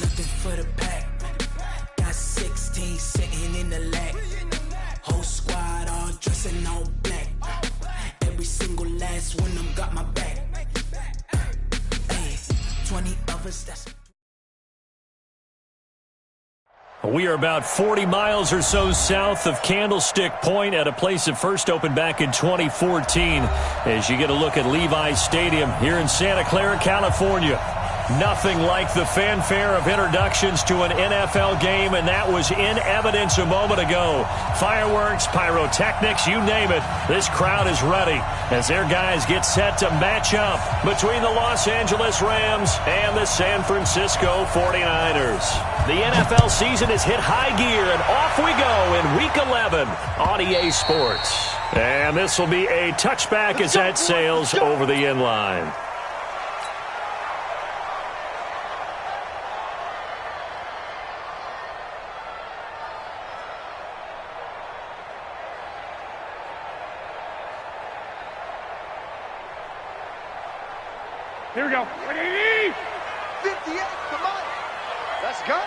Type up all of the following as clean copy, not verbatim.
nothing for the pack. Got 16 sitting in the lap. Whole squad all dressing all black. Every single last one of them got my back. Hey, 20 of us, that's... We are about 40 miles or so south of Candlestick Point at a place that first opened back in 2014 as you get a look at Levi's Stadium here in Santa Clara, California. Nothing like the fanfare of introductions to an NFL game, and that was in evidence a moment ago. Fireworks, pyrotechnics, you name it. This crowd is ready as their guys get set to match up between the Los Angeles Rams and the San Francisco 49ers. The NFL season has hit high gear, and off we go in Week 11 on EA Sports. And this will be a touchback as that sails over the end line. Here we go. 58, come on. Let's go.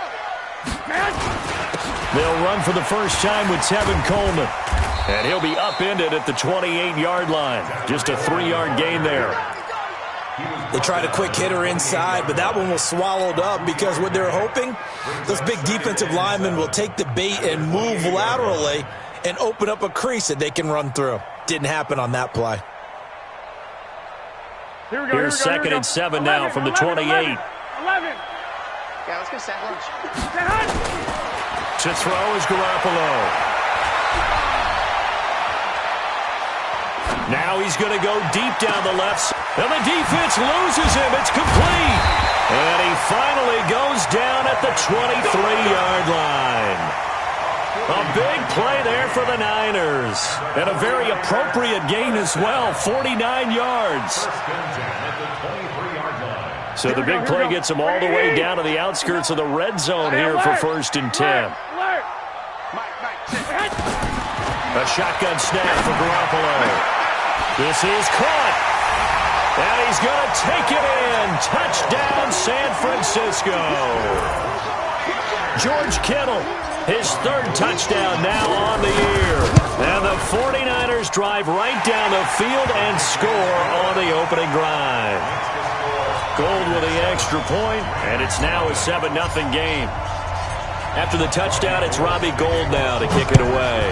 They'll run for the first time with Tevin Coleman. And he'll be upended at the 28-yard line. Just a 3-yard gain there. They tried a quick hitter inside, but that one was swallowed up because what they're hoping, those big defensive linemen will take the bait and move laterally and open up a crease that they can run through. Didn't happen on that play. Here's second and 7 now from the 28. 11. Yeah, let's go set lunch. To throw is Garoppolo. Now he's going to go deep down the left. And the defense loses him. It's complete. And he finally goes down at the 23-yard line. A big play there for the Niners. And a very appropriate gain as well, 49 yards. So the big play gets him all the way down to the outskirts of the red zone here for 1st and 10. A shotgun snap for Garoppolo. This is caught. And he's going to take it in. Touchdown, San Francisco. George Kittle, his 3rd touchdown now on the year. And the 49ers drive right down the field and score on the opening drive. Gold with the extra point, and it's now a 7-0 game. After the touchdown, it's Robbie Gould now to kick it away.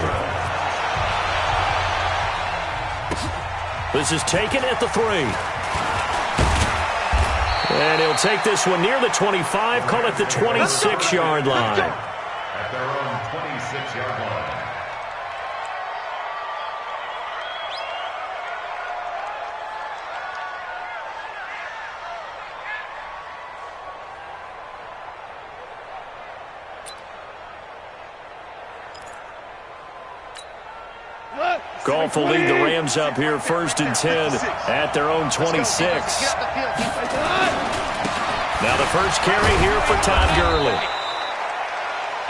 This is taken at the 3. And he'll take this one near the 25, call it the 26-yard line. At their own 26-yard line. Goff will lead the Rams up here 1st and 10 at their own 26. Now the first carry here for Todd Gurley.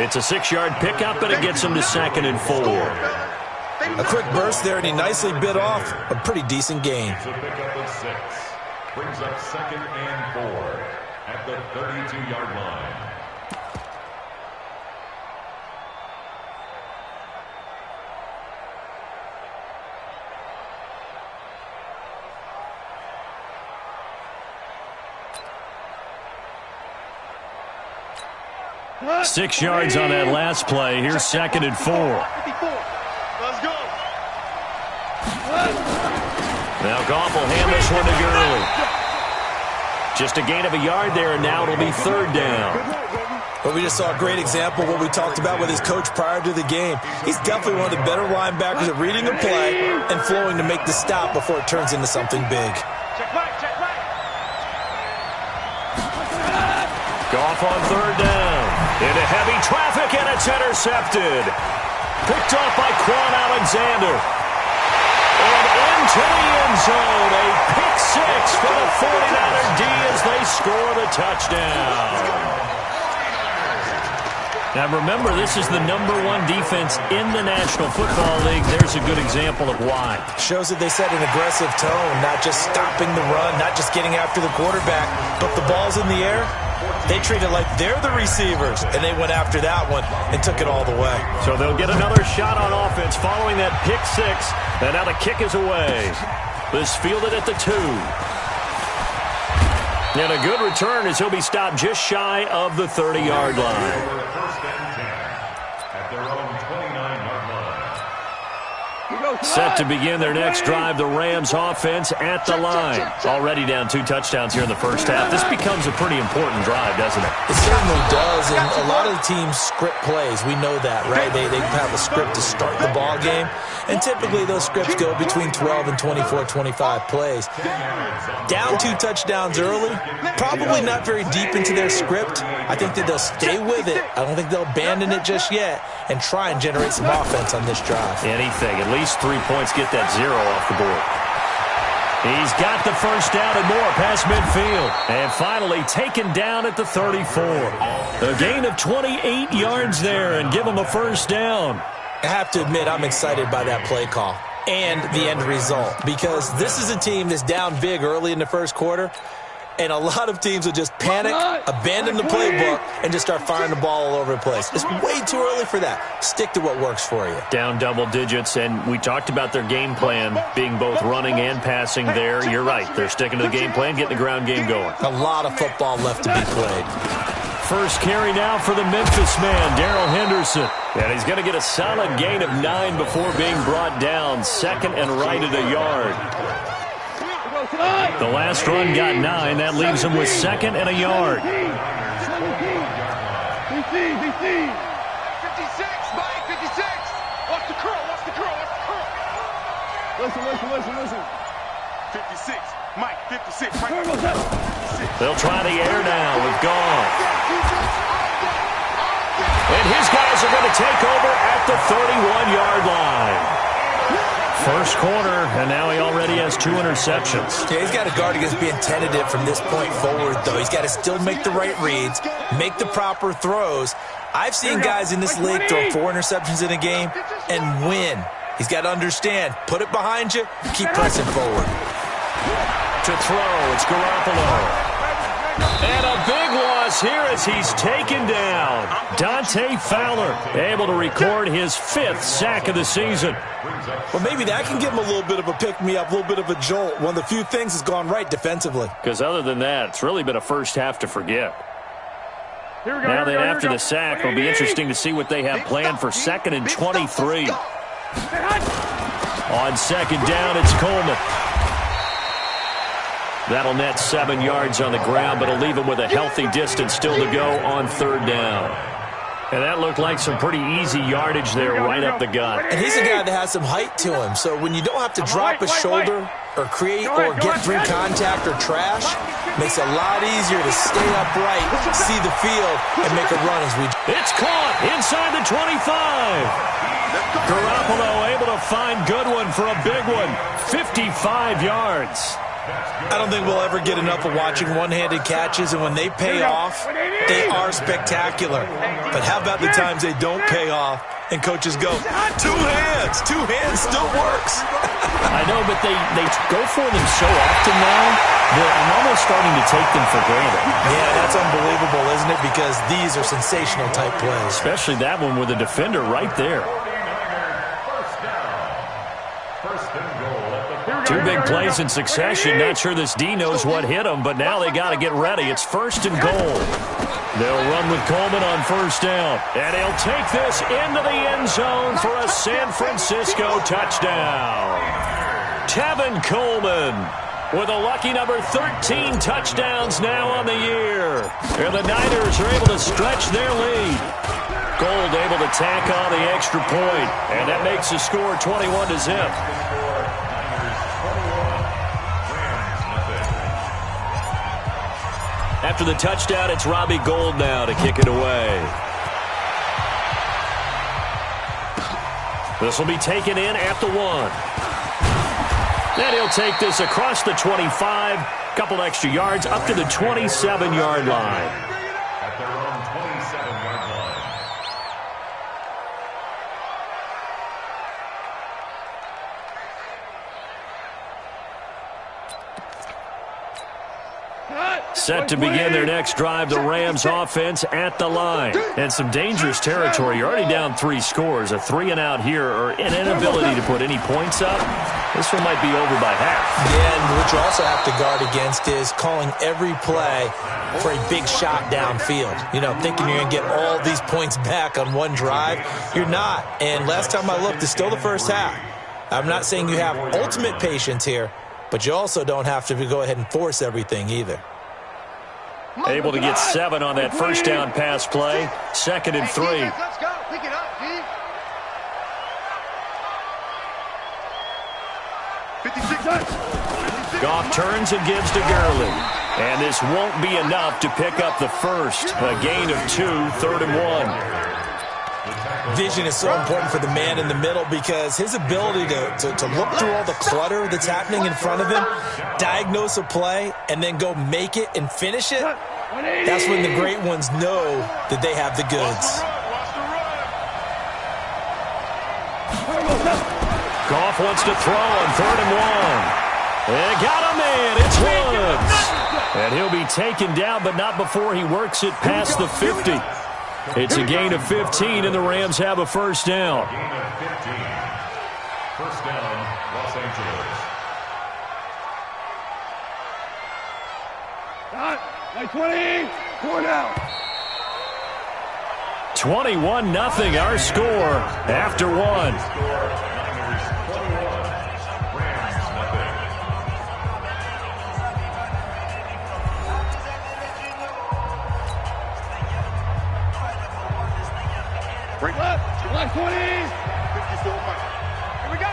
It's a 6-yard pickup, and it gets him to 2nd and 4. A quick burst there, and he nicely bit off a pretty decent gain. It's a pickup of 6. Brings up 2nd and 4 at the 32-yard line. Six yards on that last play. Here's 2nd and 4. Let's go. Now Goff will hand this one to Gurley. Just a gain of a yard there, and now it'll be 3rd down. But we just saw a great example of what we talked about with his coach prior to the game. He's definitely one of the better linebackers at reading the play and flowing to make the stop before it turns into something big. Check back, check back. Goff on 3rd down. Into heavy traffic, and it's intercepted. Picked off by Quan Alexander. And into the end zone. A pick 6 for the 49er D as they score the touchdown. Now remember, this is the #1 defense in the National Football League. There's a good example of why. Shows that they set an aggressive tone, not just stopping the run, not just getting after the quarterback, but the ball's in the air. They treat it like they're the receivers, and they went after that one and took it all the way. So they'll get another shot on offense following that pick six. And now the kick is away. This fielded at the 2. And a good return as he'll be stopped just shy of the 30-yard line. First and 10 at their own 29-yard line. Set to begin their next drive, the Rams offense at the line. Already down 2 touchdowns here in the first half. This becomes a pretty important drive, doesn't it? It certainly does, and a lot of the teams script plays. We know that, right? They have a script to start the ball game, and typically those scripts go between 12 and 24, 25 plays. Down 2 touchdowns early, probably not very deep into their script. I think that they'll stay with it. I don't think they'll abandon it just yet and try and generate some offense on this drive. Anything, at least 3 points, get that 0 off the board. He's got the first down and more past midfield. And finally taken down at the 34. A gain of 28 yards there and give him a first down. I have to admit, I'm excited by that play call and the end result, because this is a team that's down big early in the first quarter, and a lot of teams will just panic, abandon the playbook, and just start firing the ball all over the place. It's way too early for that. Stick to what works for you. Down double digits, and we talked about their game plan being both running and passing there. You're right. They're sticking to the game plan, getting the ground game going. A lot of football left to be played. First carry now for the Memphis man, Darrell Henderson. And he's going to get a solid gain of 9 before being brought down. Second and right at a yard. The last run got 9. That leaves him with second and a yard. 56, Mike, 56. Watch the curl, watch the curl, watch the curl. Listen. 56, Mike, 56. Mike, 56. They'll try the air now with Goff. And his guys are going to take over at the 31-yard line. First quarter, and now he already has 2 interceptions. Yeah, he's got to guard against being tentative from this point forward, though. He's got to still make the right reads, make the proper throws. I've seen guys in this league throw 4 interceptions in a game and win. He's got to understand, put it behind you, keep pressing forward. To throw, it's Garoppolo. And a big loss here as he's taken down. Dante Fowler able to record his 5th sack of the season. Well, maybe that can give him a little bit of a pick-me-up, a little bit of a jolt. One of the few things has gone right defensively. Because other than that, it's really been a first half to forget. Now then, after the sack, it'll be interesting to see what they have planned for 2nd and 23. On second down, it's Coleman. That'll net 7 yards on the ground, but it'll leave him with a healthy distance still to go on 3rd down. And that looked like some pretty easy yardage there right up the gut. And he's a guy that has some height to him, so when you don't have to drop a shoulder or create or get through contact or trash, makes it a lot easier to stay upright, see the field, and make a run as we... It's caught inside the 25. Garoppolo able to find Goodwin for a big one. 55 yards. I don't think we'll ever get enough of watching one-handed catches, and when they pay off, they are spectacular. But how about the times they don't pay off, and coaches go, 2 hands! 2 hands still works! I know, but they go for them so often now that I'm almost starting to take them for granted. Yeah, that's unbelievable, isn't it? Because these are sensational-type plays. Especially that one with a defender right there. 2 big plays in succession. Not sure this D knows what hit him, but now they got to get ready. It's 1st and goal. They'll run with Coleman on 1st down. And he'll take this into the end zone for a San Francisco touchdown. Tevin Coleman with a lucky number 13 touchdowns now on the year. And the Niners are able to stretch their lead. Gold able to tack on the extra point. And that makes the score 21-0. After the touchdown, it's Robbie Gould now to kick it away. This will be taken in at the 1. Then he'll take this across the 25, couple extra yards, up to the 27-yard line. At their own 27-yard line. Set to begin their next drive, the Rams offense at the line. And some dangerous territory. You're already down 3 scores. A 3-and-out here or an inability to put any points up. This one might be over by half. Yeah, and what you also have to guard against is calling every play for a big shot downfield. You know, thinking you're going to get all these points back on one drive. You're not. And last time I looked, it's still the first half. I'm not saying you have ultimate patience here, but you also don't have to go ahead and force everything either. Able to get 7 on that first down pass play. 2nd and 3. Let's go. Pick it up, G. 56. Goff turns and gives to Gurley. And this won't be enough to pick up the first. A gain of 2, 3rd and 1. Vision is so important for the man in the middle because his ability to look through all the clutter that's happening in front of him, diagnose a play, and then go make it and finish it, that's when the great ones know that they have the goods. Goff wants to throw on 3rd and 1. They got a man. It's Woods. And he'll be taken down, but not before he works it past the 50. It's a gain of 15, and the Rams have a first down. Gain of 15. First down, Los Angeles. Like 20. 4 down. 21-0, our score after 1. Niners 21. Rams nothing. Break left. Like 20. 54. Here we go.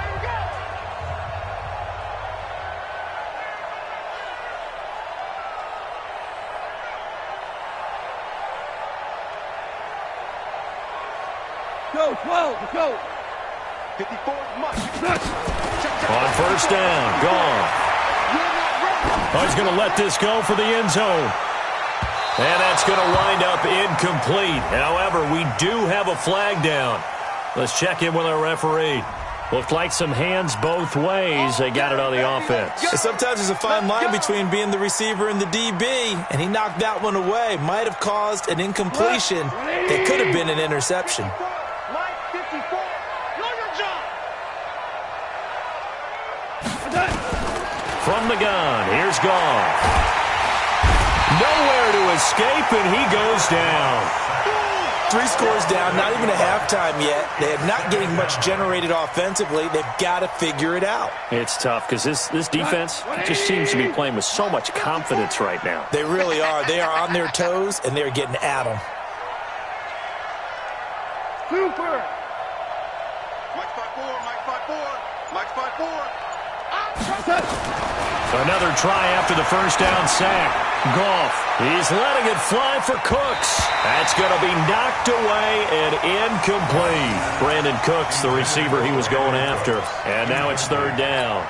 Go, 12, go. 54, much. On first down, gone. Oh, he's going to let this go for the end zone. And that's going to wind up incomplete. However, we do have a flag down. Let's check in with our referee. Looked like some hands both ways. They got it on the offense. Sometimes there's a fine line between being the receiver and the DB, and he knocked that one away. Might have caused an incompletion that could have been an interception. From the gun, here's Goff. Nowhere to escape, and he goes down. 3 scores down, not even a halftime yet. They are not getting much generated offensively. They've got to figure it out. It's tough because this defense just seems to be playing with so much confidence right now. They really are. They are on their toes, and they're getting at them. Super. Mike 5-4, Mike 5-4, Mike 5-4. Another try after the first down sack. Goff, he's letting it fly for Cooks. That's going to be knocked away and incomplete. Brandon Cooks, the receiver he was going after. And now it's 3rd down.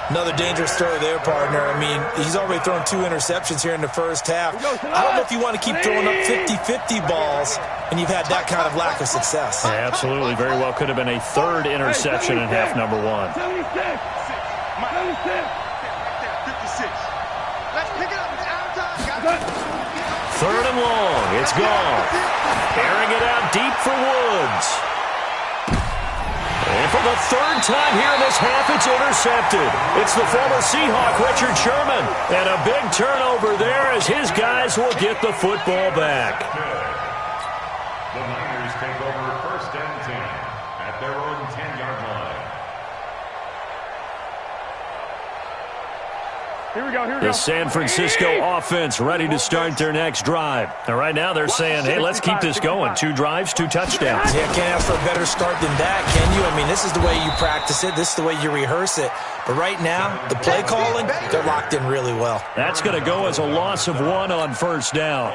Another dangerous throw there, partner. I mean, he's already thrown 2 interceptions here in the first half. I don't know if you want to keep throwing up 50-50 balls when you've had that kind of lack of success. Yeah, absolutely. Very well could have been a 3rd interception in half number 1. 76. 56. Let's pick it up. It's out of time. 3rd and long. It's gone. Airing it out deep for Woods. And for the 3rd time here in this half, it's intercepted. It's the former Seahawk, Richard Sherman. And a big turnover there as his guys will get the football back. The Niners take over 1st and 10 at their own 10-yard line. Here we go. The San Francisco offense ready to start their next drive. And right now they're saying, hey, let's keep this going. 2 drives, 2 touchdowns. Yeah, can't ask for a better start than that, can you? I mean, this is the way you practice it. This is the way you rehearse it. But right now, the play calling, they're locked in really well. That's going to go as a loss of 1 on first down.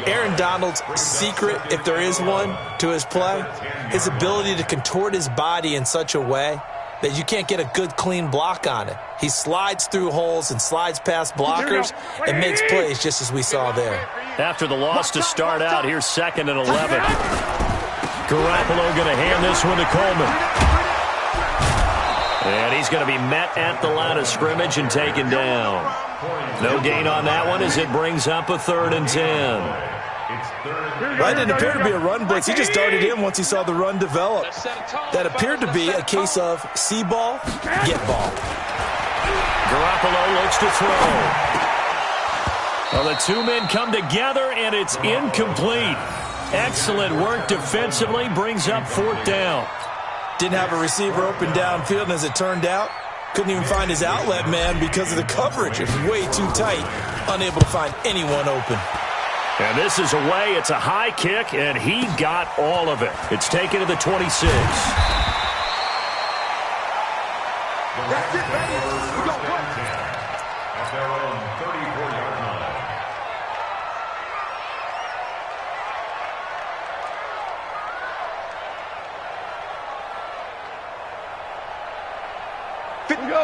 Aaron Donald's secret, if there is one, to his play, his ability to contort his body in such a way that you can't get a good, clean block on it. He slides through holes and slides past blockers and makes plays just as we saw there. After the loss to start out, here's 2nd and 11. Garoppolo going to hand this one to Coleman. And he's going to be met at the line of scrimmage and taken down. No gain on that one as it brings up a 3rd and 10. That didn't appear to be a run blitz. He just darted in once he saw the run develop. That appeared to be a case of see ball, get ball. Garoppolo looks to throw. Well, the two men come together, and it's incomplete. Excellent work defensively, brings up 4th down. Didn't have a receiver open downfield, and as it turned out, couldn't even find his outlet man because of the coverage. It's way too tight, unable to find anyone open. And this is away. It's a high kick, and he got all of it. It's taken to the 26. That's it, baby. We go play. At their own 34-yard line.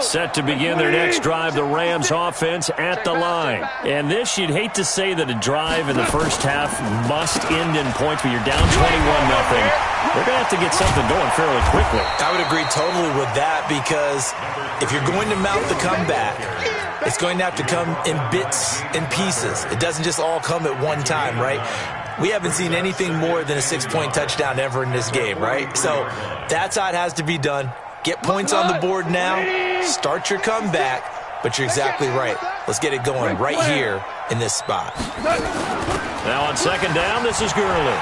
Set to begin their next drive, the Rams offense at the line. And this, you'd hate to say that a drive in the first half must end in points, but you're down 21-0. They're going to have to get something going fairly quickly. I would agree totally with that because if you're going to mount the comeback, it's going to have to come in bits and pieces. It doesn't just all come at one time, right? We haven't seen anything more than a 6-point touchdown ever in this game, right? So that's how it has to be done. Get points on the board now, start your comeback, but you're exactly right. Let's get it going right here in this spot. Now on 2nd down, this is Gurley.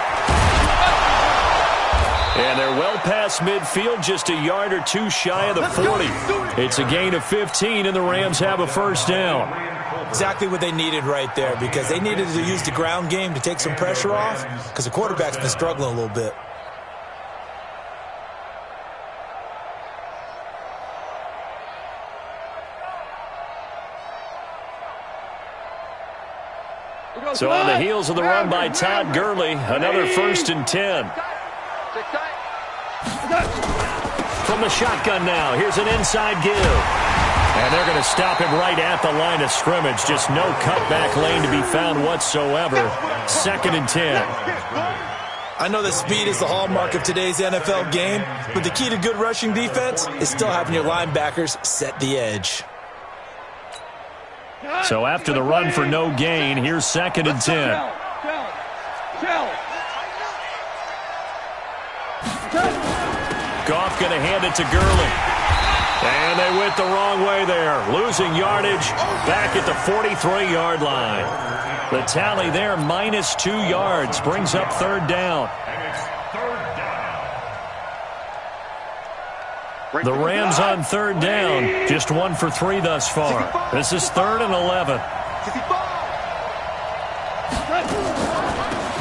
And they're well past midfield, just a yard or two shy of the 40. It's a gain of 15, and the Rams have a 1st down. Exactly what they needed right there because they needed to use the ground game to take some pressure off because the quarterback's been struggling a little bit. So on the heels of the run by Todd Gurley, another 1st and 10. From the shotgun now, here's an inside give. And they're going to stop him right at the line of scrimmage. Just no cutback lane to be found whatsoever. 2nd and 10. I know that speed is the hallmark of today's NFL game, but the key to good rushing defense is still having your linebackers set the edge. So after the run for no gain, here's 2nd and 10. Goff going to hand it to Gurley. And they went the wrong way there. Losing yardage back at the 43-yard line. The tally there, -2 yards, brings up 3rd down. The Rams on 3rd down, just 1 for 3 thus far. This is 3rd and 11.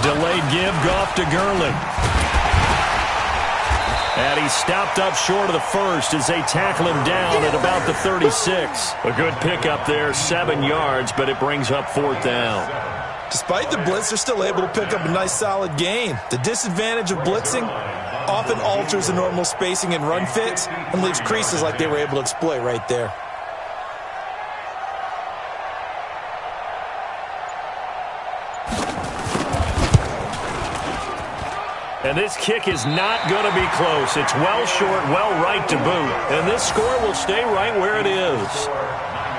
Delayed give, Goff to Gurley. And he stopped up short of the 1st as they tackle him down at about the 36. A good pickup there, 7 yards, but it brings up 4th down. Despite the blitz, they're still able to pick up a nice solid gain. The disadvantage of blitzing often alters the normal spacing and run fits and leaves creases like they were able to exploit right there. And this kick is not going to be close. It's well short, well right to boot. And this score will stay right where it is.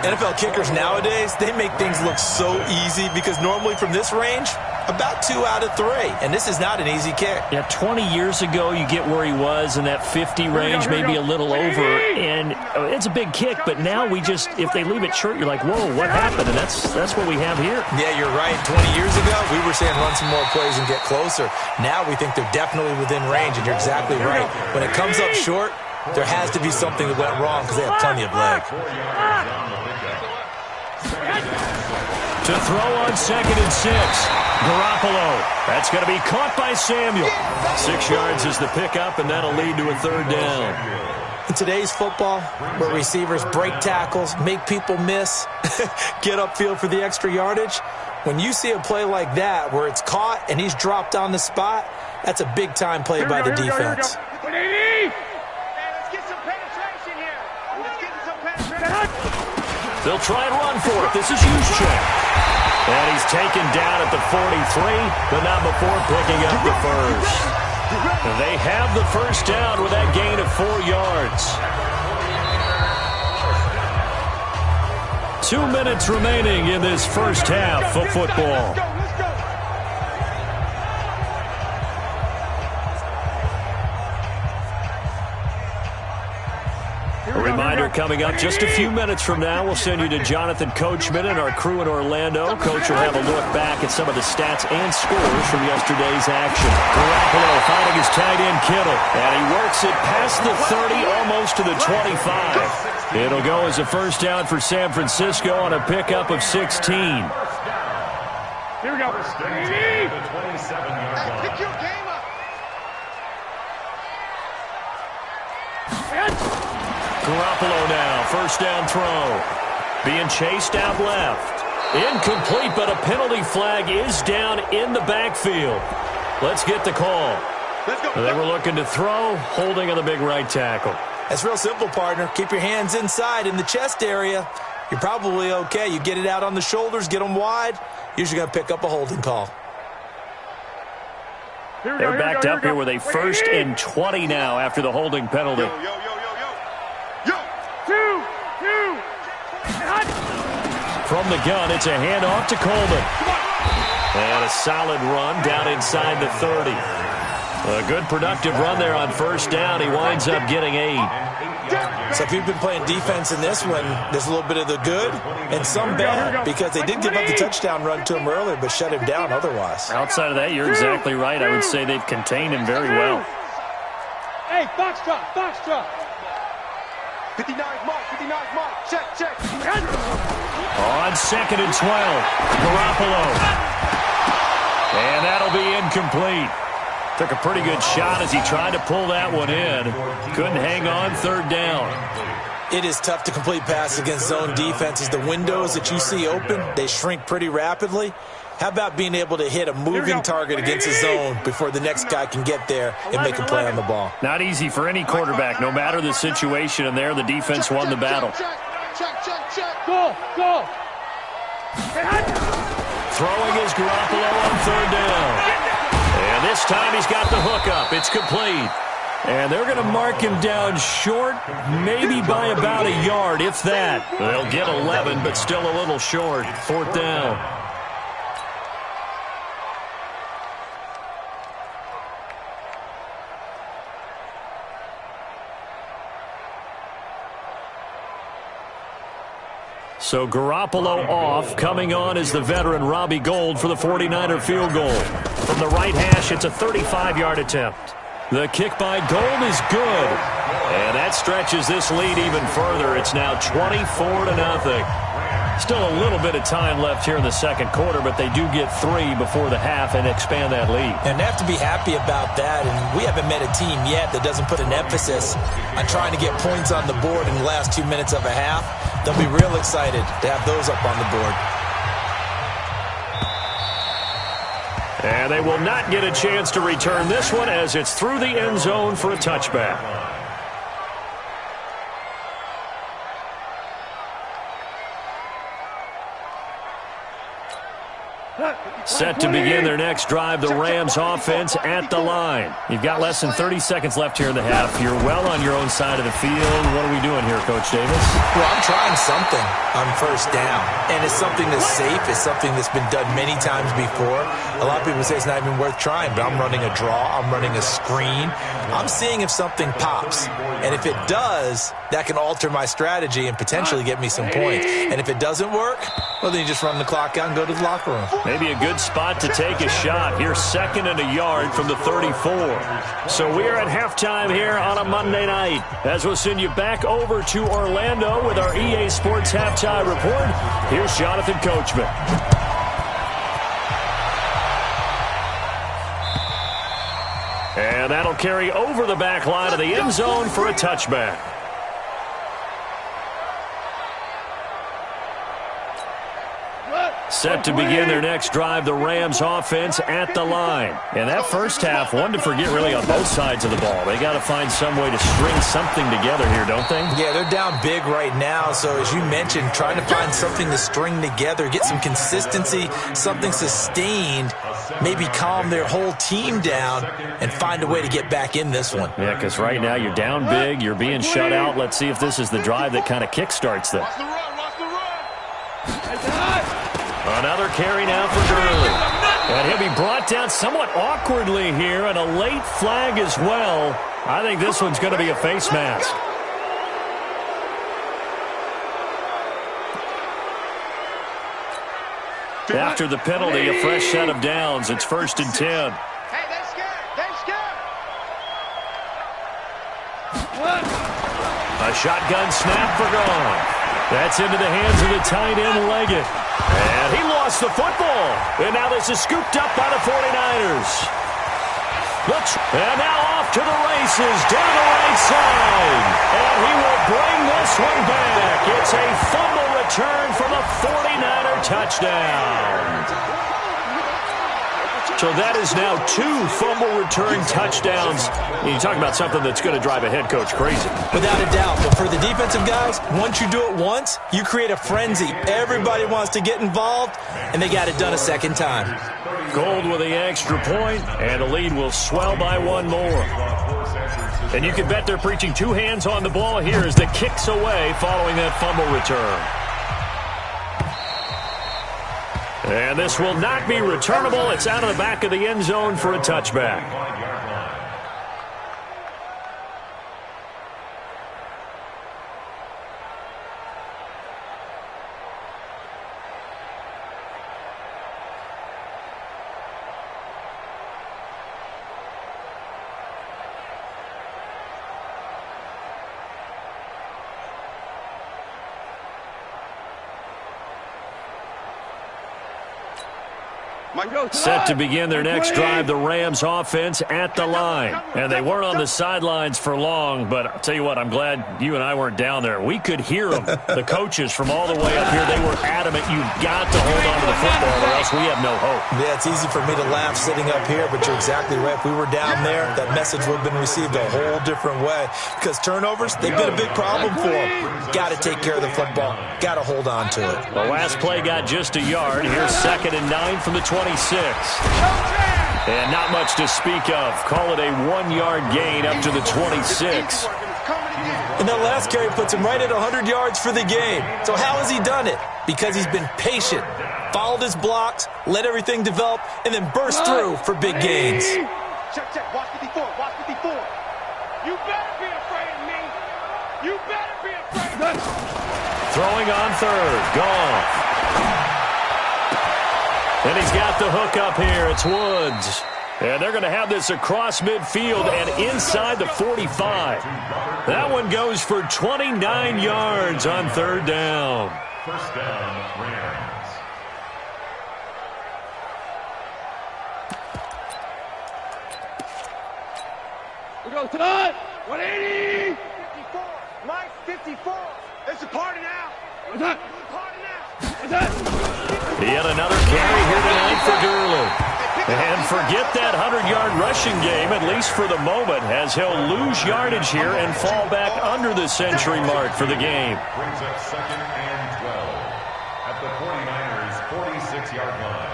NFL kickers nowadays, they make things look so easy because normally from this range, about 2 out of 3. And this is not an easy kick. Yeah, 20 years ago, you get where he was in that 50 range, maybe a little over. And it's a big kick, but now we just, if they leave it short, you're like, whoa, what happened? And that's what we have here. Yeah, you're right. 20 years ago, we were saying run some more plays and get closer. Now we think they're definitely within range, and you're exactly right. When it comes up short, there has to be something that went wrong because they have plenty of leg. To throw on 2nd and 6. Garoppolo. That's going to be caught by Samuel. 6 yards is the pickup, and that'll lead to a 3rd down. In today's football, where receivers break tackles, make people miss, get upfield for the extra yardage, when you see a play like that where it's caught and he's dropped on the spot, that's a big-time play by the defense. They'll try and run for it. This is Juszczyk. And he's taken down at the 43, but not before picking up the 1st. They have the 1st down with that gain of 4 yards. 2 minutes remaining in this first half of football. A reminder coming up just a few minutes from now, we'll send you to Jonathan Coachman and our crew in Orlando. Coach will have a look back at some of the stats and scores from yesterday's action. Garoppolo finding his tight end Kittle, and he works it past the 30, almost to the 25. It'll go as a first down for San Francisco on a pickup of 16. Here we go. Hey, pick your game up. Garoppolo now, first down throw. Being chased out left. Incomplete, but a penalty flag is down in the backfield. Let's get the call. Let's go. They were looking to throw, holding on the big right tackle. That's real simple, partner. Keep your hands inside in the chest area. You're probably okay. You get it out on the shoulders, get them wide. Usually going to pick up a holding call. They're backed up here with a 1st and 20 now after the holding penalty. From the gun, it's a handoff to Coleman. And a solid run down inside the 30. A good productive run there on first down. He winds up getting 8. So if you've been playing defense in this one, there's a little bit of the good and some bad, because they did give up the touchdown run to him earlier but shut him down otherwise. Outside of that, you're exactly right. I would say they've contained him very well. Hey, box drop. 59 mark, check. On 2nd and 12, Garoppolo. And that'll be incomplete. Took a pretty good shot as he tried to pull that one in. Couldn't hang on, 3rd down. It is tough to complete passes against zone defenses. The windows that you see open, they shrink pretty rapidly. How about being able to hit a moving target against a zone before the next guy can get there and make a play on the ball? Not easy for any quarterback, no matter the situation, and there the defense won the battle. Check. Go. Throwing is Garoppolo on 3rd down. And this time he's got the hook up. It's complete. And they're going to mark him down short, maybe by about a yard, if that. They'll get 11, but still a little short. 4th down. So Garoppolo off. Coming on is the veteran Robbie Gould for the 49er field goal. From the right hash, it's a 35-yard attempt. The kick by Gould is good. And that stretches this lead even further. It's now 24-0. Still a little bit of time left here in the second quarter, but they do get 3 before the half and expand that lead. And they have to be happy about that. And we haven't met a team yet that doesn't put an emphasis on trying to get points on the board in the last 2 minutes of a half. They'll be real excited to have those up on the board. And they will not get a chance to return this one as it's through the end zone for a touchback. Set to begin their next drive, the Rams offense at the line. You've got less than 30 seconds left here in the half. You're well on your own side of the field. What are we doing here, Coach Davis? Well, I'm trying something on first down, and it's something that's safe. It's something that's been done many times before. A lot of people say it's not even worth trying, but I'm running a draw. I'm running a screen. I'm seeing if something pops, and if it does, that can alter my strategy and potentially get me some points. And if it doesn't work, well, then you just run the clock out and go to the locker room. Maybe a good spot to take a shot. Here's 2nd and a yard from the 34. So we're at halftime here on a Monday night. As we'll send you back over to Orlando with our EA Sports Halftime Report. Here's Jonathan Coachman. And that'll carry over the back line of the end zone for a touchback. Set to begin their next drive, the Rams offense at the line. And that first half, one to forget really on both sides of the ball. They got to find some way to string something together here, don't they? Yeah, they're down big right now. So as you mentioned, trying to find something to string together, get some consistency, something sustained, maybe calm their whole team down and find a way to get back in this one. Yeah, because right now you're down big, you're being shut out. Let's see if this is the drive that kind of kickstarts them. carry now for Gurley. And he'll be brought down somewhat awkwardly here, and a late flag as well. I think this one's going to be a face mask. After the penalty, a fresh set of downs. It's 1st and 10. Hey, they're scared. They're scared. A shotgun snap for Goff. That's into the hands of the tight end, Leggett. And he lost the football. And now this is scooped up by the 49ers. And now off to the races down the right side. And he will bring this one back. It's a fumble return from a 49er touchdown. So that is now 2 fumble return touchdowns. You talk about something that's going to drive a head coach crazy. Without a doubt. But for the defensive guys, once you do it once, you create a frenzy. Everybody wants to get involved, and they got it done a second time. Gold with the extra point, and the lead will swell by 1 more. And you can bet they're preaching 2 hands on the ball here as the kick's away following that fumble return. And this will not be returnable. It's out of the back of the end zone for a touchback. Set to begin their next drive, the Rams offense at the line. And they weren't on the sidelines for long, but I'll tell you what, I'm glad you and I weren't down there. We could hear them, the coaches from all the way up here. They were adamant, you've got to hold on to the football or else we have no hope. Yeah, it's easy for me to laugh sitting up here, but you're exactly right. If we were down there, that message would have been received a whole different way. Because turnovers, they've been a big problem for them. Got to take care of the football. Got to hold on to it. The last play got just a yard. Here's 2nd and 9 from the 26. And not much to speak of. Call it a 1-yard gain up to the 26. And that last carry puts him right at 100 yards for the game. So how has he done it? Because he's been patient, followed his blocks, let everything develop, and then burst through for big gains. Check, check. Watch 54. Watch 54. You better be afraid of me. You better be afraid of me. Throwing on 3rd. Goff. And he's got the hook up here. It's Woods. And they're going to have this across midfield and inside the 45. That one goes for 29 yards on 3rd down. First down, Rams. We go tonight. 180. 54. Mike, 54. It's a party now. What's that? Party now. What's that? Yet another carry here tonight for Gurley. And forget that 100-yard rushing game, at least for the moment, as he'll lose yardage here and fall back under the century mark for the game. Brings up 2nd and 12 at the 49ers' 46-yard line.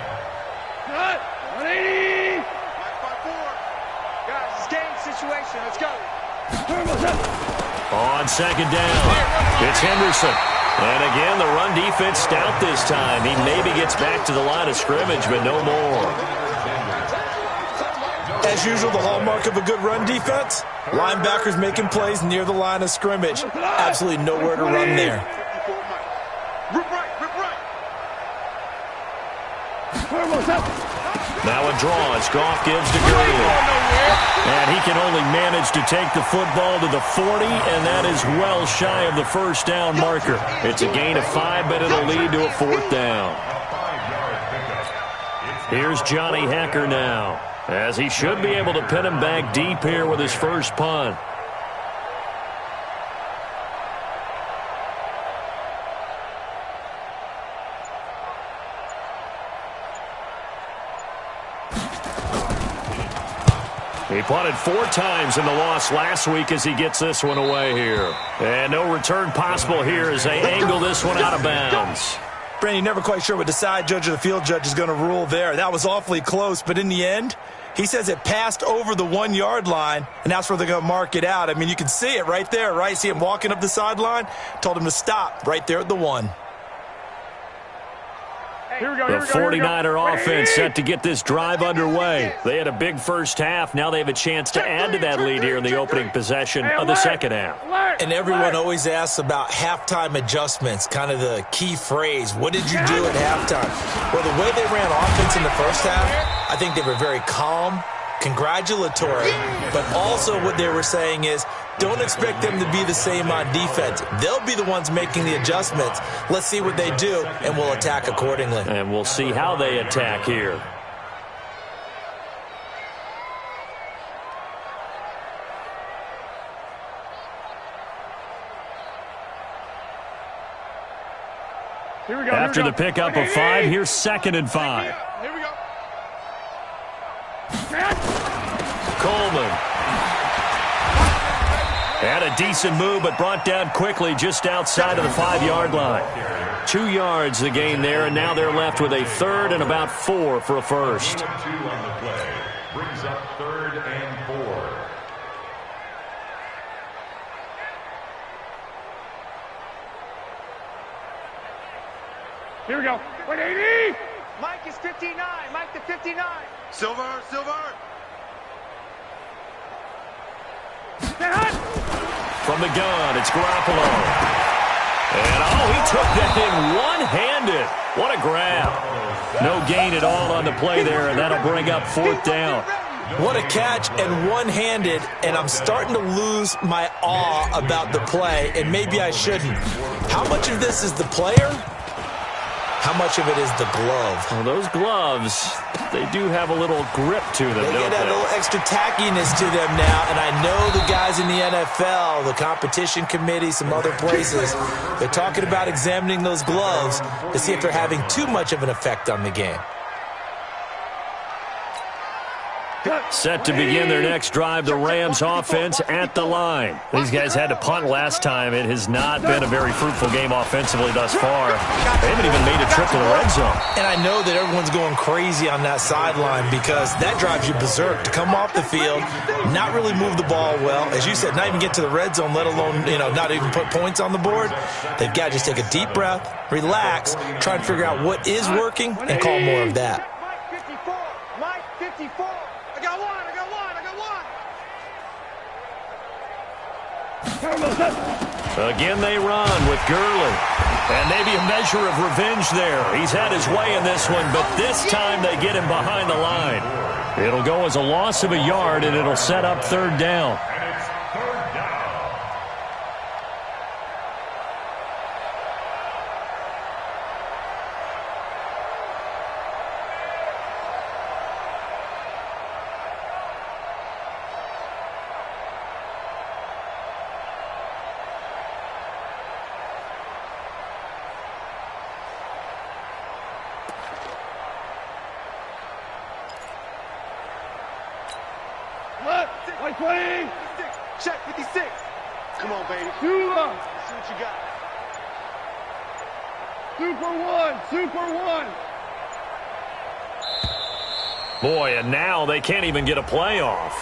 Cut. 180. 5-4. Guys, it's game situation. Let's go. On 2nd down, it's Henderson. And again, the run defense stout this time. He maybe gets back to the line of scrimmage, but no more. As usual, the hallmark of a good run defense, linebackers making plays near the line of scrimmage. Absolutely nowhere to run there. Rip right, rip right. Now a draw as Goff gives to Gurley. And he can only manage to take the football to the 40, and that is well shy of the 1st down marker. It's a gain of 5, but it'll lead to a 4th down. Here's Johnny Hecker now, as he should be able to pin him back deep here with his first punt. He punted 4 times in the loss last week as he gets this one away here. And no return possible here as they angle this one out of bounds. Brandon, never quite sure what the side judge or the field judge is going to rule there. That was awfully close, but in the end, he says it passed over the 1-yard line, and that's where they're going to mark it out. I mean, you can see it right there, right? See him walking up the sideline? Told him to stop right there at the 1. Hey, The 49er offense set to get this drive underway. They had a big first half. Now they have a chance to add to that lead here in the opening possession of the second half. And everyone always asks about halftime adjustments, kind of the key phrase. What did you do at halftime? Well, the way they ran offense in the first half, I think they were very calm, congratulatory, but also what they were saying is, don't expect them to be the same on defense. They'll be the ones making the adjustments. Let's see what they do, and we'll attack accordingly. And we'll see how they attack here. Here we go. After the pickup of 5, here's 2nd and 5. Here we go. Coleman. Had a decent move, but brought down quickly just outside of the 5-yard line. 2 yards the gain there, and now they're left with a 3rd and about 4 for a first. 2 on the play. Brings up 3rd and 4. Here we go. 180. Mike is 59. Mike to 59. Silver. From the gun, it's Garoppolo. And, he took that in one-handed. What a grab. No gain at all on the play there, and that'll bring up 4th down. What a catch, and one-handed, and I'm starting to lose my awe about the play, and maybe I shouldn't. How much of this is the player? How much of it is the glove? Well, those gloves, they do have a little grip to them, They don't get a little extra tackiness to them now, and I know the guys in the NFL, the competition committee, some other places, they're talking about examining those gloves to see if they're having too much of an effect on the game. Set to begin their next drive, the Rams offense at the line. These guys had to punt last time. It has not been a very fruitful game offensively thus far. They haven't even made a trip to the red zone. And I know that everyone's going crazy on that sideline because that drives you berserk to come off the field, not really move the ball well. As you said, not even get to the red zone, let alone, not even put points on the board. They've got to just take a deep breath, relax, try and figure out what is working, and call more of that. Mike 54. Mike 54. I got one. Again, they run with Gurley. And maybe a measure of revenge there. He's had his way in this one, but this time they get him behind the line. It'll go as a loss of a yard, and it'll set up 3rd down. And it's 3rd down. Check 56. Come on, baby. Let's see what you got. Super one. Boy, and now they can't even get a play off.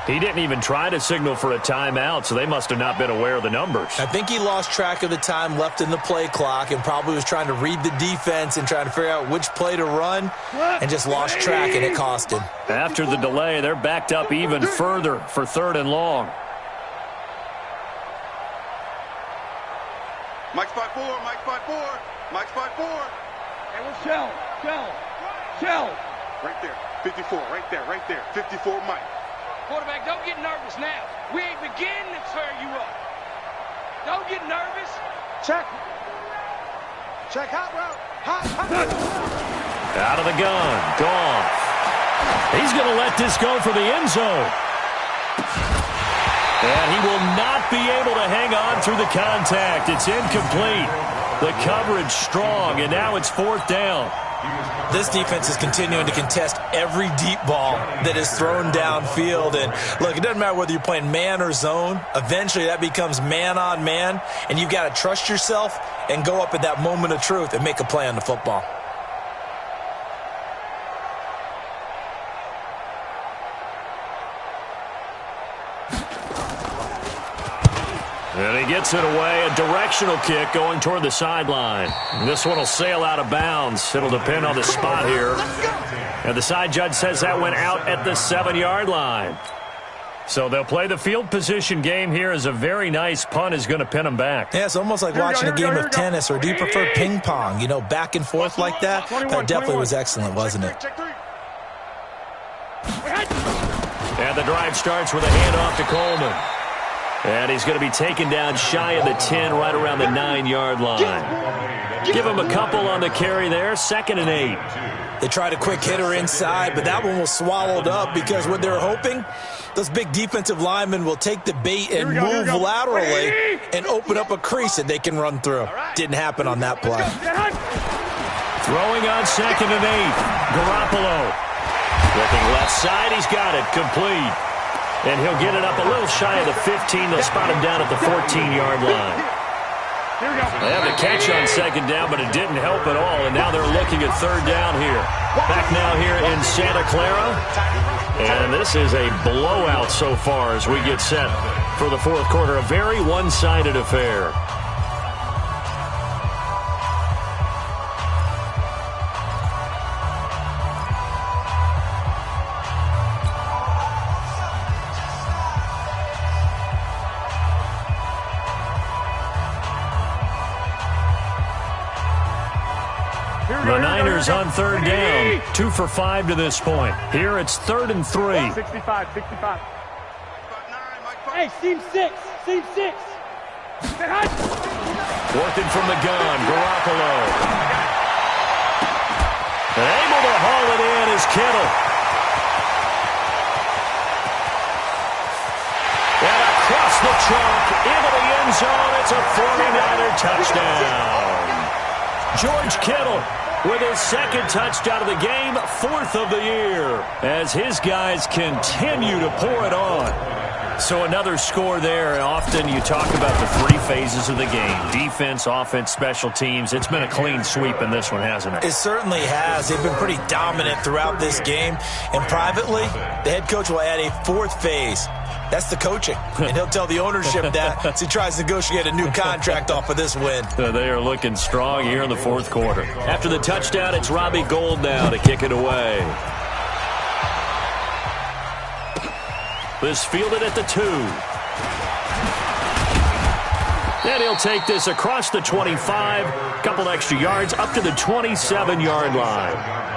He didn't even try to signal for a timeout, so they must have not been aware of the numbers. I think he lost track of the time left in the play clock and probably was trying to read the defense and trying to figure out which play to run and just lost track, and it cost him. After the delay, they're backed up even further for 3rd and long. Mike spot 4. Hey, where's Shell. Right there. 54. Right there. 54, Mike. Quarterback, don't get nervous now. We ain't beginning to tear you up. Don't get nervous. Check hot route. Hot. Out of the gun. Goff. He's going to let this go for the end zone. And he will not be able to hang on through the contact. It's incomplete. The coverage strong, and now it's 4th down. This defense is continuing to contest every deep ball that is thrown downfield. And look, it doesn't matter whether you're playing man or zone. Eventually that becomes man on man, and you've got to trust yourself and go up at that moment of truth and make a play on the football. And he gets it away, a directional kick going toward the sideline. This one will sail out of bounds. It'll depend on the spot here. And the side judge says that went out at the 7-yard line. So they'll play the field position game here as a very nice punt is going to pin them back. Yeah, it's almost like watching a game of tennis, or do you prefer ping pong? You know, back and forth like that? That definitely was excellent, wasn't it? And the drive starts with a handoff to Coleman. And he's going to be taken down shy of the 10, right around the 9-yard line. Give him a couple on the carry there, 2nd and 8. They tried a quick hitter inside, but that one was swallowed up because what they're hoping, those big defensive linemen will take the bait and move laterally and open up a crease that they can run through. Didn't happen on that play. Throwing on 2nd and 8. Garoppolo. Looking left side, he's got it, complete. And he'll get it up a little shy of the 15. They'll spot him down at the 14-yard line. They have the catch on 2nd down, but it didn't help at all. And now they're looking at 3rd down here. Back now here in Santa Clara. And this is a blowout so far as we get set for the 4th quarter. A very one-sided affair. The Niners on 3rd down, 2 for 5 to this point. Here it's 3rd and 3. 65. Hey, seam 6. Working from the gun, Garoppolo. And able to haul it in is Kittle. And across the chalk, into the end zone, it's a 49er touchdown. George Kittle with his 2nd touchdown of the game, 4th of the year, as his guys continue to pour it on. So another score there. Often you talk about the 3 phases of the game: defense, offense, special teams. It's been a clean sweep in this one, hasn't it? It certainly has. They've been pretty dominant throughout this game. And privately, the head coach will add a 4th phase. That's the coaching. And he'll tell the ownership that as he tries to negotiate a new contract off of this win. They are looking strong here in the 4th quarter. After the touchdown, it's Robbie Gould now to kick it away. This fielded at the 2. And he'll take this across the 25. Couple extra yards up to the 27-yard line.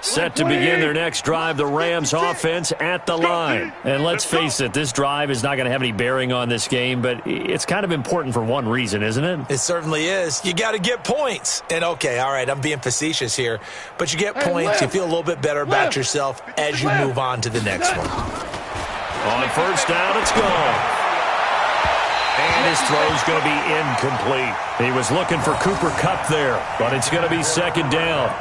Set to begin their next drive, the Rams offense at the line. And let's face it, this drive is not going to have any bearing on this game, but it's kind of important for one reason, isn't it? It certainly is. You got to get points. And okay, all right, I'm being facetious here, but you get points, you feel a little bit better about yourself as you move on to the next one. On 1st down, it's gone. And his throw's going to be incomplete. He was looking for Cooper Kupp there, but it's going to be 2nd down.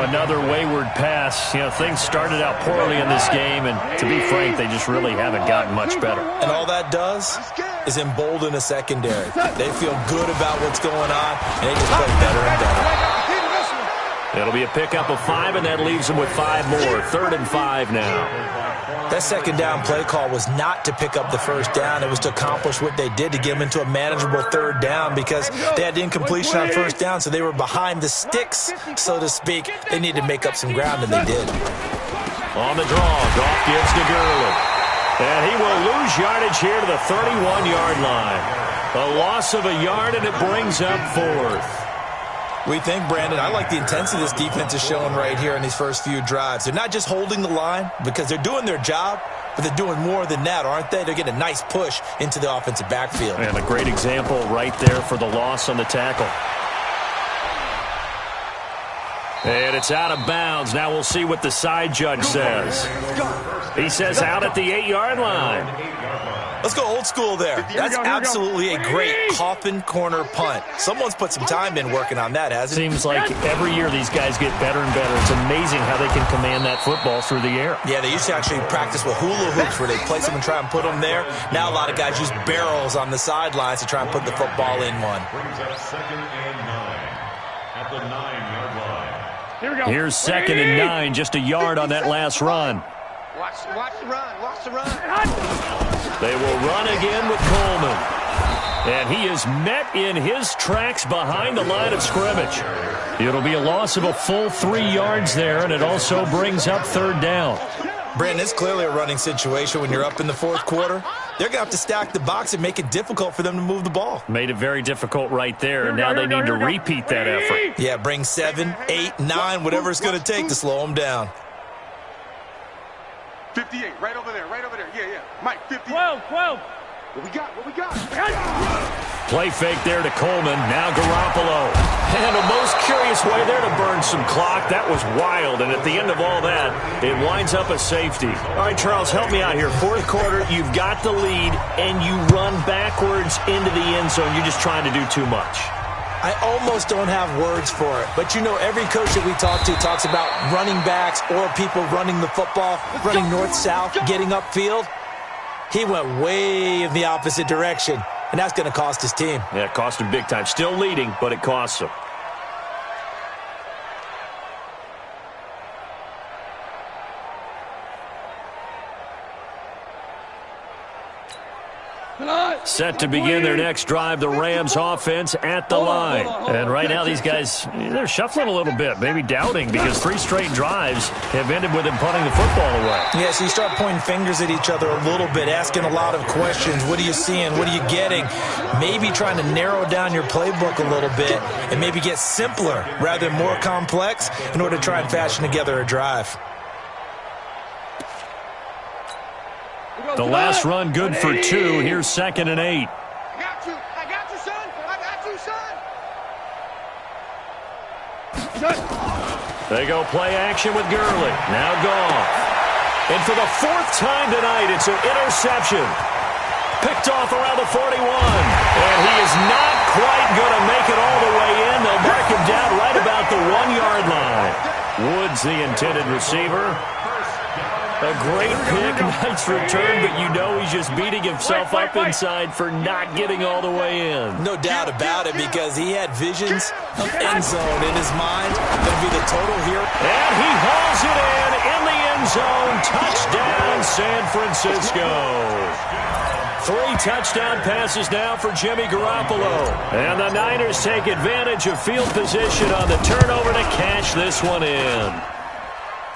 Another wayward pass. You know, things started out poorly in this game, and to be frank, they just really haven't gotten much better. And all that does is embolden a secondary. They feel good about what's going on, and they just play better and better. It'll be a pickup of 5, and that leaves them with 5 more. 3rd and 5 now. That 2nd down play call was not to pick up the 1st down. It was to accomplish what they did, to get them into a manageable 3rd down, because they had incompletion on 1st down, so they were behind the sticks, so to speak. They needed to make up some ground, and they did. On the draw, Goff gives to Gurley. And he will lose yardage here to the 31-yard line. A loss of a yard, and it brings up 4th. We think, Brandon, I like the intensity this defense is showing right here in these first few drives. They're not just holding the line because they're doing their job, but they're doing more than that, aren't they? They're getting a nice push into the offensive backfield. And a great example right there for the loss on the tackle. And it's out of bounds. Now we'll see what the side judge says. He says out at the 8-yard line. Let's go old school there. That's absolutely a great coffin corner punt. Someone's put some time in working on that, hasn't it? Seems like every year these guys get better and better. It's amazing how they can command that football through the air. Yeah, they used to actually practice with hula hoops where they place them and try and put them there. Now a lot of guys use barrels on the sidelines to try and put the football in one. Brings up 2nd and 9 at the 9-yard line. Here we go. Here's 2nd and 9, just a yard on that last run. Watch the run. Watch the run. They will run again with Coleman. And he is met in his tracks behind the line of scrimmage. It'll be a loss of a full 3 yards there, and it also brings up 3rd down. Brandon, it's clearly a running situation when you're up in the 4th quarter. They're going to have to stack the box and make it difficult for them to move the ball. Made it very difficult right there, and now they need to repeat that effort. Yeah, bring 7, 8, 9, whatever it's going to take to slow them down. 58, right over there. Yeah. Mike, 50. 12. What we got? Play fake there to Coleman. Now Garoppolo. And a most curious way there to burn some clock. That was wild, and at the end of all that, it winds up a safety. All right, Charles, help me out here. 4th quarter, you've got the lead, and you run backwards into the end zone. You're just trying to do too much. I almost don't have words for it. But, you know, every coach that we talk to talks about running backs or people running the football, running north-south, getting upfield. He went way in the opposite direction, and that's going to cost his team. Yeah, it cost him big time. Still leading, but it costs him. Set to begin their next drive, the Rams offense at the line. And right now these guys, they're shuffling a little bit, maybe doubting, because 3 straight drives have ended with them punting the football away. Yeah, so you start pointing fingers at each other a little bit, asking a lot of questions. What are you seeing? What are you getting? Maybe trying to narrow down your playbook a little bit and maybe get simpler rather than more complex in order to try and fashion together a drive. The last run good for 2. Here's 2nd and 8. I got you, son. They go play action with Gurley. Now Goff. And for the 4th time tonight, it's an interception. Picked off around the 41. And he is not quite going to make it all the way in. They'll mark him down right about the 1-yard line. Woods, the intended receiver. A great pick, nice return, but you know he's just beating himself up inside for not getting all the way in. No doubt about it, because he had visions of end zone in his mind. Going to be the total here. And he hauls it in the end zone. Touchdown, San Francisco. 3 touchdown passes now for Jimmy Garoppolo. And the Niners take advantage of field position on the turnover to cash this one in.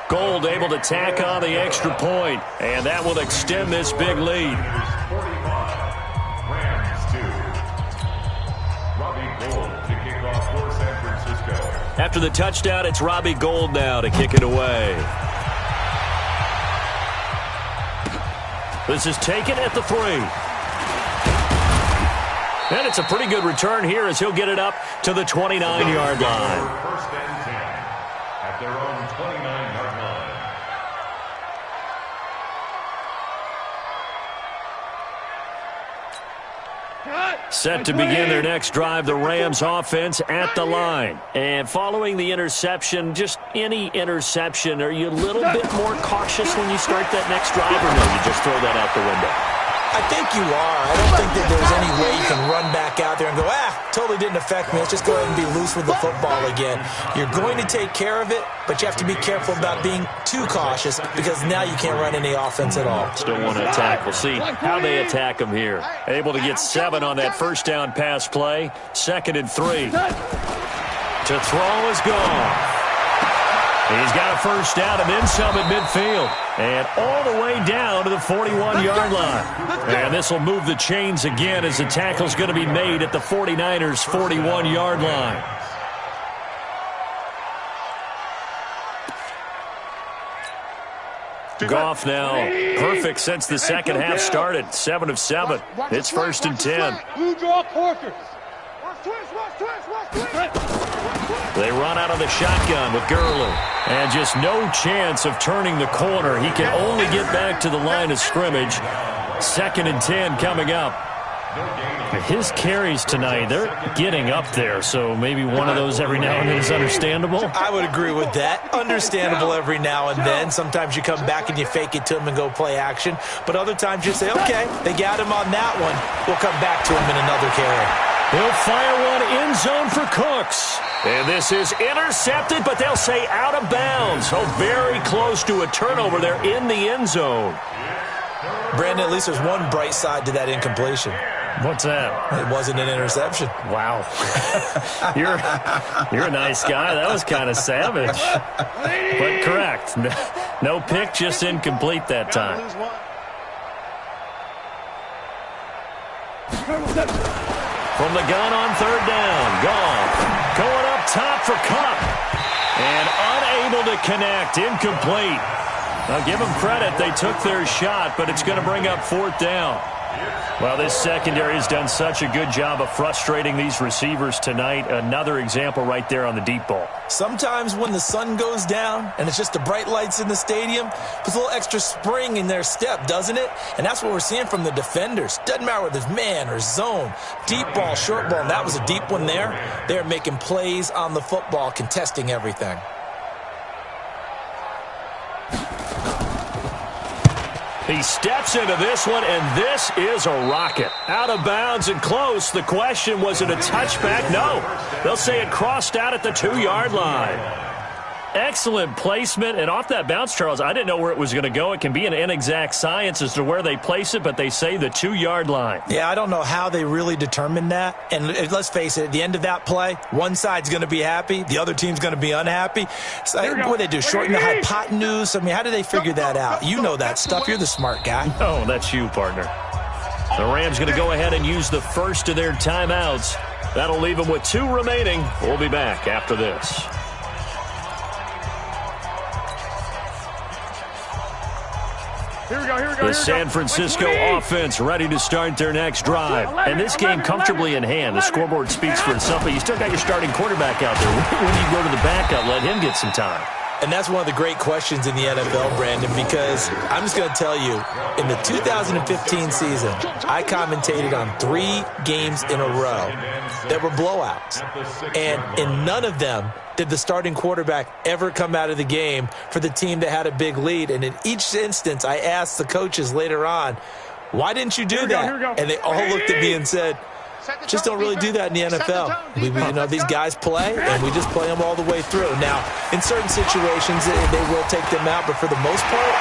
Gold able to tack on the extra point, and that will extend this big lead. Rams 2. Robbie Gould to kick off for San Francisco. After the touchdown, it's Robbie Gould now to kick it away. This is taken at the 3. And it's a pretty good return here as he'll get it up to the 29-yard line. 1st and 10 at their own 29-yard line. Set to begin their next drive, the Rams offense at the line. And following the interception, just any interception, are you a little bit more cautious when you start that next drive, or no, you just throw that out the window? I think you are. I don't think that there's any way you can run back out there and go, totally didn't affect me. Let's just go ahead and be loose with the football again. You're going to take care of it, but you have to be careful about being too cautious, because now you can't run any offense at all. Still want to attack. We'll see how they attack them here. Able to get 7 on that 1st down pass play. 2nd and 3. To throw is gone. He's got a 1st down and then some at midfield. And all the way down to the 41-yard line. And this will move the chains again as the tackle's going to be made at the 49ers' 41-yard line. Goff now perfect since the 2nd half started. 7 of 7. It's 1st and 10. Blue draw quarters. They run out of the shotgun with Gurley. And just no chance of turning the corner. He can only get back to the line of scrimmage. 2nd and 10 coming up. His carries tonight, they're getting up there, so maybe one of those every now and then is understandable. I would agree with that. Understandable every now and then. Sometimes you come back and you fake it to him and go play action. But other times you say, okay, they got him on that one. We'll come back to him in another carry. He'll fire one end zone for Cooks. And this is intercepted, but they'll say out of bounds. So very close to a turnover there in the end zone. Brandon, at least there's one bright side to that incompletion. What's that? It wasn't an interception. Wow. You're a nice guy. That was kind of savage. But correct. No pick, just incomplete that time. From the gun on 3rd down. Gone. Going up top for Cup. And unable to connect. Incomplete. Now give them credit. They took their shot, but it's going to bring up 4th down. Well, this secondary has done such a good job of frustrating these receivers tonight. Another example right there on the deep ball. Sometimes when the sun goes down and it's just the bright lights in the stadium, puts a little extra spring in their step, doesn't it? And that's what we're seeing from the defenders. Doesn't matter whether it's man or zone, deep ball, short ball, and that was a deep one there. They're making plays on the football, contesting everything. He steps into this one, and this is a rocket. Out of bounds and close. The question, was it a touchback? No. They'll say it crossed out at the 2-yard line. Excellent placement, and off that bounce, Charles, I didn't know where it was going to go. It can be an inexact science as to where they place it, but they say the 2-yard line. Yeah, I don't know how they really determined that. And let's face it, at the end of that play, one side's going to be happy, the other team's going to be unhappy. So what do they do, shorten the hypotenuse? I mean, how do they figure that out? You know that stuff. You're the smart guy. Oh, that's you, partner. The Rams going to go ahead and use the first of their timeouts. That'll leave them with 2 remaining. We'll be back after this. Here we go. The San Francisco offense ready to start their next drive. And this game comfortably in hand. The scoreboard speaks for itself, but you still got your starting quarterback out there. When you go to the backup, let him get some time. And that's one of the great questions in the NFL, Brandon, because I'm just going to tell you, in the 2015 season, I commentated on 3 games in a row that were blowouts. And in none of them did the starting quarterback ever come out of the game for the team that had a big lead. And in each instance, I asked the coaches later on, why didn't you do that? And they all looked at me and said, just don't really do that in the NFL. These guys play, and we just play them all the way through. Now, in certain situations, they will take them out, but for the most part,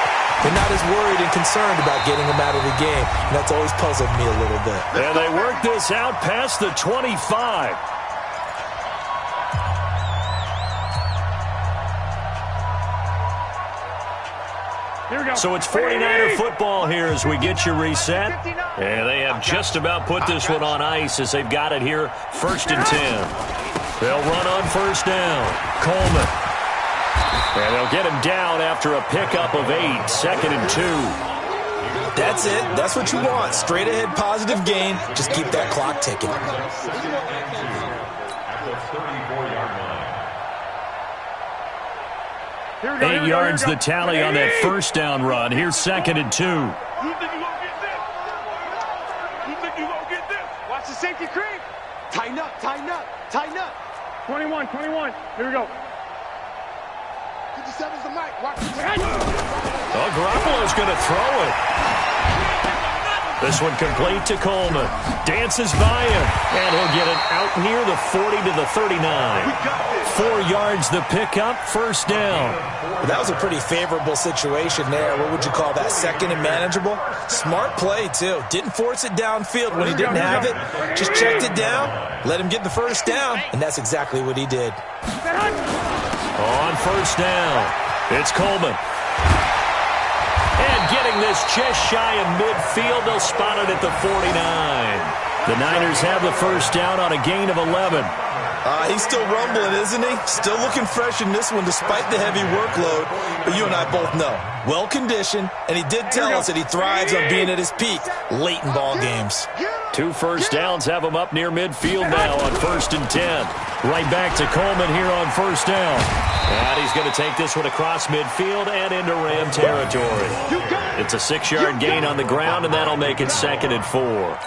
they're not as worried and concerned about getting them out of the game. And that's always puzzled me a little bit. And they work this out past the 25. So it's 49er football here as we get you reset. And they have just about put this one on ice as they've got it here, 1st and 10. They'll run on 1st down. Coleman. And they'll get him down after a pickup of 8, 2nd and 2. That's it. That's what you want. Straight ahead positive gain. Just keep that clock ticking. At the 34-yard line. 8 yards the tally on that 1st down run. Here's 2nd and 2. You think you gonna get this? You think you gonna get this? Watch the safety creep. Tighten up. 21. Here we go. 57's the mic. Watch the Garoppolo's going to throw it. This one complete to Coleman. Dances by him. And he'll get it out near the 40 to the 39. 4 yards the pickup, 1st down. That was a pretty favorable situation there. What would you call that? 2nd and manageable? Smart play, too. Didn't force it downfield when he didn't have it. Just checked it down, let him get the 1st down, and that's exactly what he did. On 1st down, it's Coleman. And getting this just shy of midfield, they'll spot it at the 49. The Niners have the 1st down on a gain of 11. He's still rumbling, isn't he? Still looking fresh in this one despite the heavy workload. But you and I both know, well-conditioned, and he did tell us that he thrives on being at his peak late in ball games. 2 first downs have him up near midfield now on 1st and 10. Right back to Coleman here on 1st down. And he's going to take this one across midfield and into Ram territory. It's a 6-yard gain on the ground, and that'll make it 2nd and 4.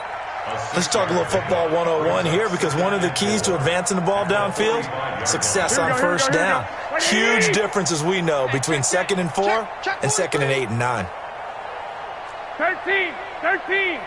Let's talk a little football 101 here, because one of the keys to advancing the ball downfield, success on 1st down. Huge difference, as we know, between 2nd and 4 and 2nd and 8 and 9. 13.